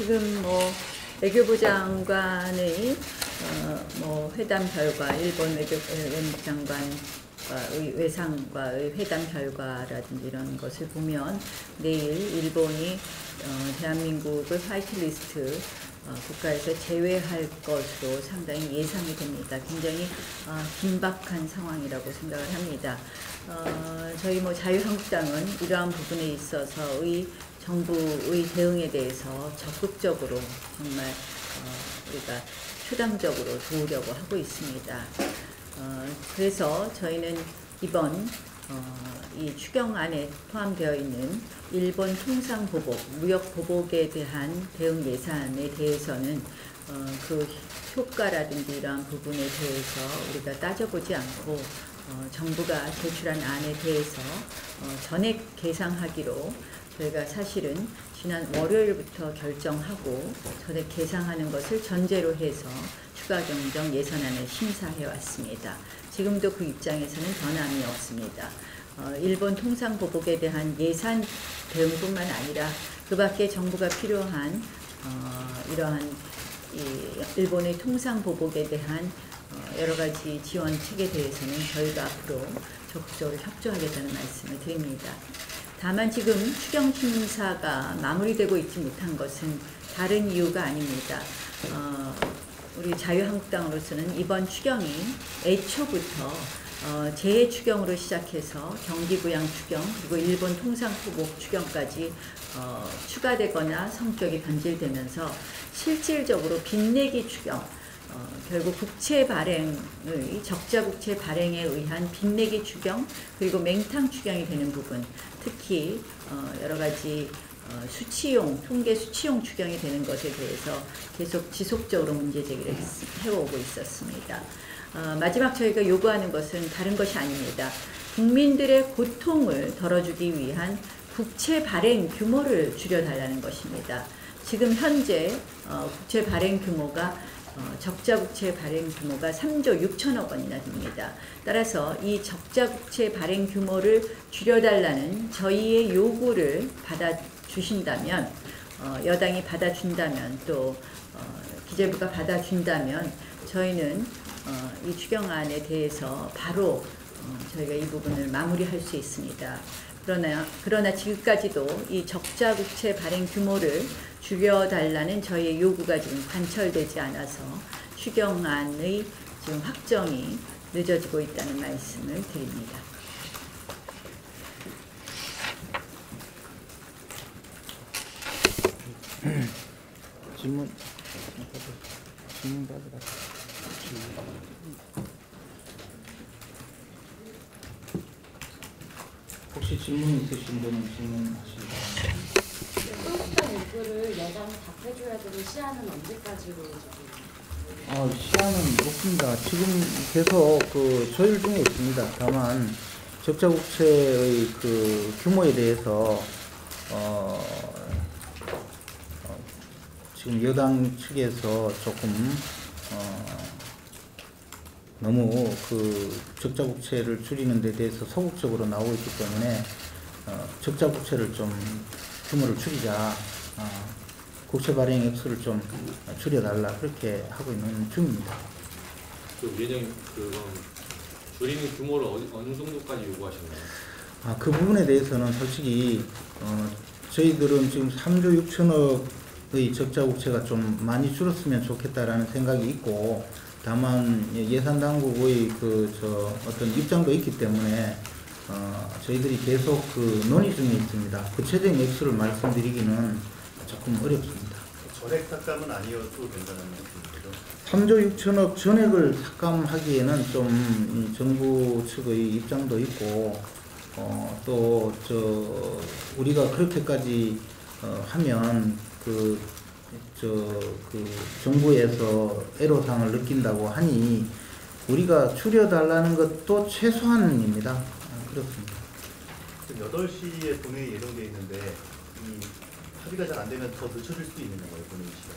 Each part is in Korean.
지금 외교부 장관의 회담 결과, 일본 외교부 장관과의 외상과의 회담 결과라든지 이런 것을 보면 내일 일본이 대한민국을 화이트리스트 국가에서 제외할 것으로 상당히 예상이 됩니다. 굉장히 긴박한 상황이라고 생각을 합니다. 저희 자유한국당은 이러한 부분에 있어서의 정부의 대응에 대해서 적극적으로 정말 우리가 초당적으로 도우려고 하고 있습니다. 그래서 저희는 이번 이 추경안에 포함되어 있는 일본 통상보복, 무역보복에 대한 대응 예산에 대해서는 그 효과라든지 이러한 부분에 대해서 우리가 따져보지 않고 정부가 제출한 안에 대해서 전액 계상하기로 저희가 사실은 지난 월요일부터 결정하고 전액 계상하는 것을 전제로 해서 추가경정 예산안을 심사해 왔습니다. 지금도 그 입장에서는 변함이 없습니다. 일본 통상보복에 대한 예산 대응뿐만 아니라 그 밖에 정부가 필요한 이러한 일본의 통상보복에 대한 여러 가지 지원 책에 대해서는 저희가 앞으로 적극적으로 협조하겠다는 말씀을 드립니다. 다만 지금 추경 심사가 마무리되고 있지 못한 것은 다른 이유가 아닙니다. 우리 자유한국당으로서는 이번 추경이 애초부터 재추경으로 시작해서 경기부양 추경 그리고 일본 통상보복 추경까지 추가되거나 성격이 변질되면서 실질적으로 빚내기 추경 결국 국채 발행의 적자 국채 발행에 의한 빚내기 추경 그리고 맹탕 추경이 되는 부분 특히 여러 가지 수치용 통계 수치용 추경이 되는 것에 대해서 계속 지속적으로 문제 제기를 해오고 있었습니다. 마지막 저희가 요구하는 것은 다른 것이 아닙니다. 국민들의 고통을 덜어주기 위한 국채 발행 규모를 줄여달라는 것입니다. 지금 현재 국채 발행 규모가 적자 국채 발행 규모가 3조 6천억 원이나 됩니다. 따라서 이 적자 국채 발행 규모를 줄여달라는 저희의 요구를 받아주신다면 여당이 받아준다면 또 기재부가 받아준다면 저희는 이 추경안에 대해서 바로 저희가 이 부분을 마무리할 수 있습니다. 그러나 지금까지도 이 적자 국채 발행 규모를 줄여달라는 저희의 요구가 지금 관철되지 않아서 추경안의 지금 확정이 늦어지고 있다는 말씀을 드립니다. 질문 받으라. 혹시 질문 있으신 분은 질문하시기 바랍니다. 소속단 요구를 여당이 답해줘야 되는 시한은 언제까지로? 시한은 높습니다. 지금 계속 조율 중에 있습니다. 다만 적자 국채의 규모에 대해서 지금 여당 측에서 조금 너무 적자 국채를 줄이는 데 대해서 소극적으로 나오고 있기 때문에 적자 국채를 좀 규모를 줄이자, 국채 발행 액수를 좀 줄여달라 그렇게 하고 있는 중입니다. 위원장님 줄이는 규모를 어느 정도까지 요구하시나요? 그 부분에 대해서는 솔직히 저희들은 지금 3조 6천억의 적자 국채가 좀 많이 줄었으면 좋겠다라는 생각이 있고 다만 예산 당국의 어떤 입장도 있기 때문에 저희들이 계속 논의 중에 있습니다. 구체적인 액수를 말씀드리기는 조금 어렵습니다. 전액 삭감은 아니어도 된다는 말씀이죠? 3조 6천억 전액을 삭감하기에는 좀 정부 측의 입장도 있고 또 우리가 그렇게까지 하면 정부에서 애로사항을 느낀다고 하니 우리가 줄여달라는 것도 최소한입니다. 그렇습니다. 지금 8시에 본회의 예정되어 있는데 이 합의가 잘 안 되면 더 늦춰질 수도 있는 건가요, 본회의 시간?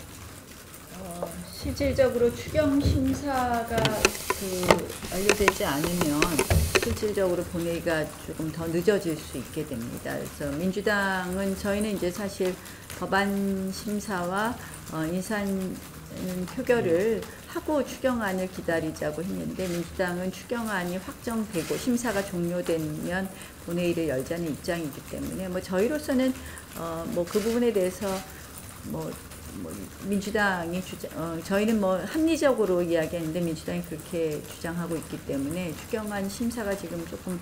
실질적으로 추경 심사가 완료되지 않으면 실질적으로 본회의가 조금 더 늦어질 수 있게 됩니다. 그래서 민주당은 저희는 이제 사실 법안 심사와 인산 표결을 하고 추경안을 기다리자고 했는데 민주당은 추경안이 확정되고 심사가 종료되면 본회의를 열자는 입장이기 때문에 뭐 저희로서는 뭐 그 부분에 대해서 뭐 민주당이 저희는 뭐 합리적으로 이야기했는데 민주당이 그렇게 주장하고 있기 때문에 추경안 심사가 지금 조금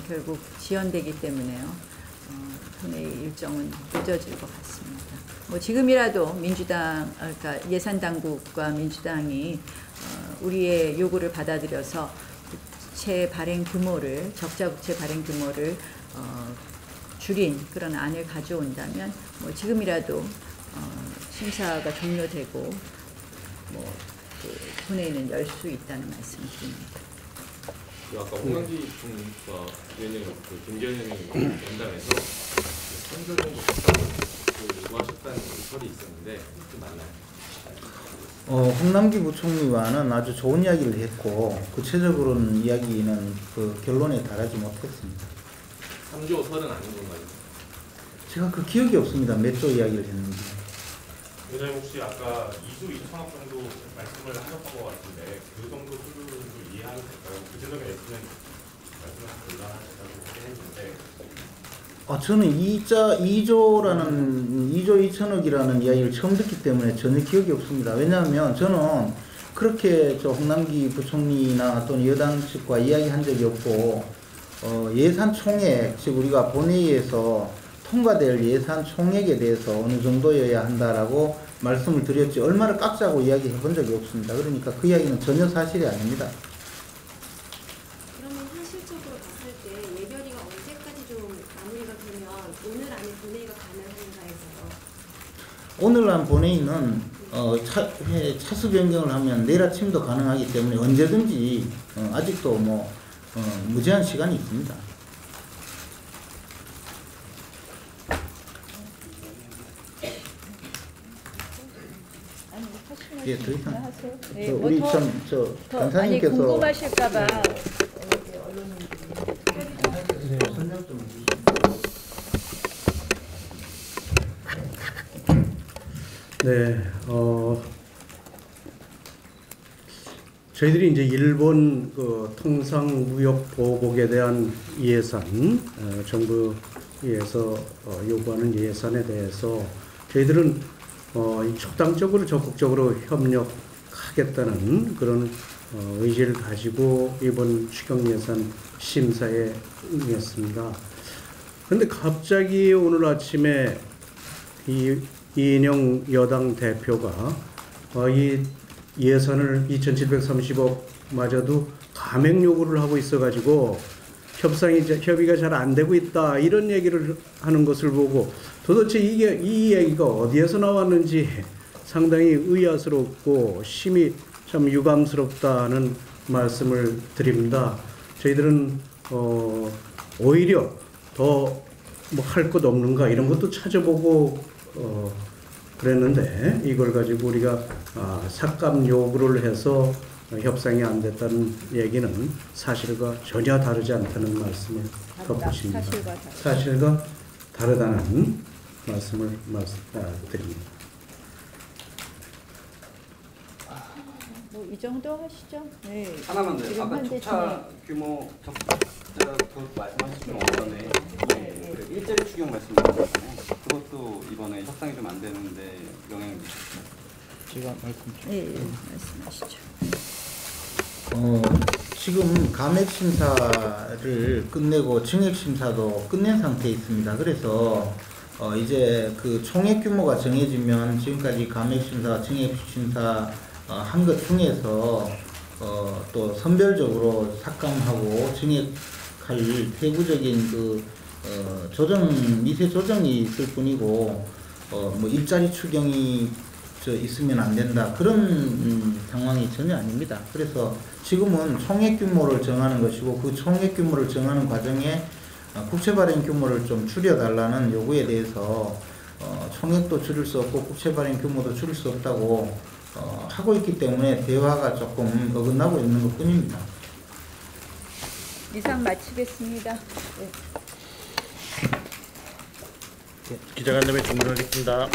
결국 지연되기 때문에요. 본회의 일정은 늦어질 것 같습니다. 뭐 지금이라도 민주당, 그러니까 예산 당국과 민주당이 우리의 요구를 받아들여서 국채 발행 규모를 적자 국채 발행 규모를 줄인 그런 안을 가져온다면 뭐 지금이라도 심사가 종료되고 뭐 본회의는 열 수 있다는 말씀을 드립니다. 아까 홍남기 총리가 위원장님 김재현님 연담에서 선거 정도 요구하셨다는 설이 있었는데 그 맞나요? 홍남기 부총리와는 아주 좋은 이야기를 했고 구체적으로는 이야기는 그 결론에 달하지 못했습니다. 3조 설은 아닌 건가요? 제가 그 기억이 없습니다. 몇 조 이야기를 했는지. 위원장님 혹시 아까 2조 2천억 정도 말씀을 하셨던 것 같은데 그 정도 수준으로 이해하면 될까요? 구체적인 액수는 말씀을 곤란하시다고 했는데 저는 2조 2천억이라는 이야기를 처음 듣기 때문에 전혀 기억이 없습니다. 왜냐하면 저는 그렇게 홍남기 부총리나 또는 여당 측과 이야기한 적이 없고 예산 총액, 즉 우리가 본회의에서 통과될 예산 총액에 대해서 어느 정도여야 한다라고 말씀을 드렸지 얼마를 깎자고 이야기해 본 적이 없습니다. 그러니까 그 이야기는 전혀 사실이 아닙니다. 그러면 현실적으로 봤을 때 예결위가 언제까지 좀 마무리가 되면 오늘 안에 본회의가 가능한가 해서요. 오늘 난 본회의는 차수 변경을 하면 내일 아침도 가능하기 때문에 언제든지 아직도 무제한 시간이 있습니다. 예, 더 이상. 네, 우리 간사님께서 궁금하실까봐 설명 좀 네, 저희들이 이제 일본 통상무역보복에 대한 예산, 정부에서 요구하는 예산에 대해서 저희들은 적당적으로 적극적으로 협력하겠다는 그런 의지를 가지고 이번 추경예산 심사에 응했습니다. 그런데 갑자기 오늘 아침에 이인영 여당 대표가 이 예산을 2,730억 마저도 감액 요구를 하고 있어가지고 협의가 잘 안 되고 있다 이런 얘기를 하는 것을 보고 도대체 이 얘기가 어디에서 나왔는지 상당히 의아스럽고 심히 참 유감스럽다는 말씀을 드립니다. 저희들은 오히려 더 할 것 없는가 이런 것도 찾아보고 그랬는데 이걸 가지고 우리가 삭감 요구를 해서 협상이 안 됐다는 얘기는 사실과 전혀 다르지 않다는 말씀을 덧붙입니다. 사실과 다르다는 말씀을 드립니다. 이 정도 하시죠. 네. 하나만 더. 아까 적자 규모 적자 말씀하신 거는 일자리 추경 말씀하셨잖아요. 그것도 이번에 협상이 좀 안 되는데 영향이 미쳤어요. 제가 말씀 좀. 네, 말씀하시죠. 지금 감액 심사를 끝내고 증액 심사도 끝낸 상태에 있습니다. 그래서 이제 그 총액 규모가 정해지면 지금까지 감액 심사, 증액 심사 한 것 중에서 또 선별적으로 삭감하고 증액할 세부적인 미세 조정이 있을 뿐이고 일자리 추경이 있으면 안 된다 그런 상황이 전혀 아닙니다. 그래서 지금은 총액 규모를 정하는 것이고 그 총액 규모를 정하는 과정에 국채 발행 규모를 좀 줄여달라는 요구에 대해서 총액도 줄일 수 없고 국채 발행 규모도 줄일 수 없다고 하고 있기 때문에 대화가 조금 어긋나고 있는 것 뿐입니다. 이상 마치겠습니다. 네. 기자간담회 종료하겠습니다.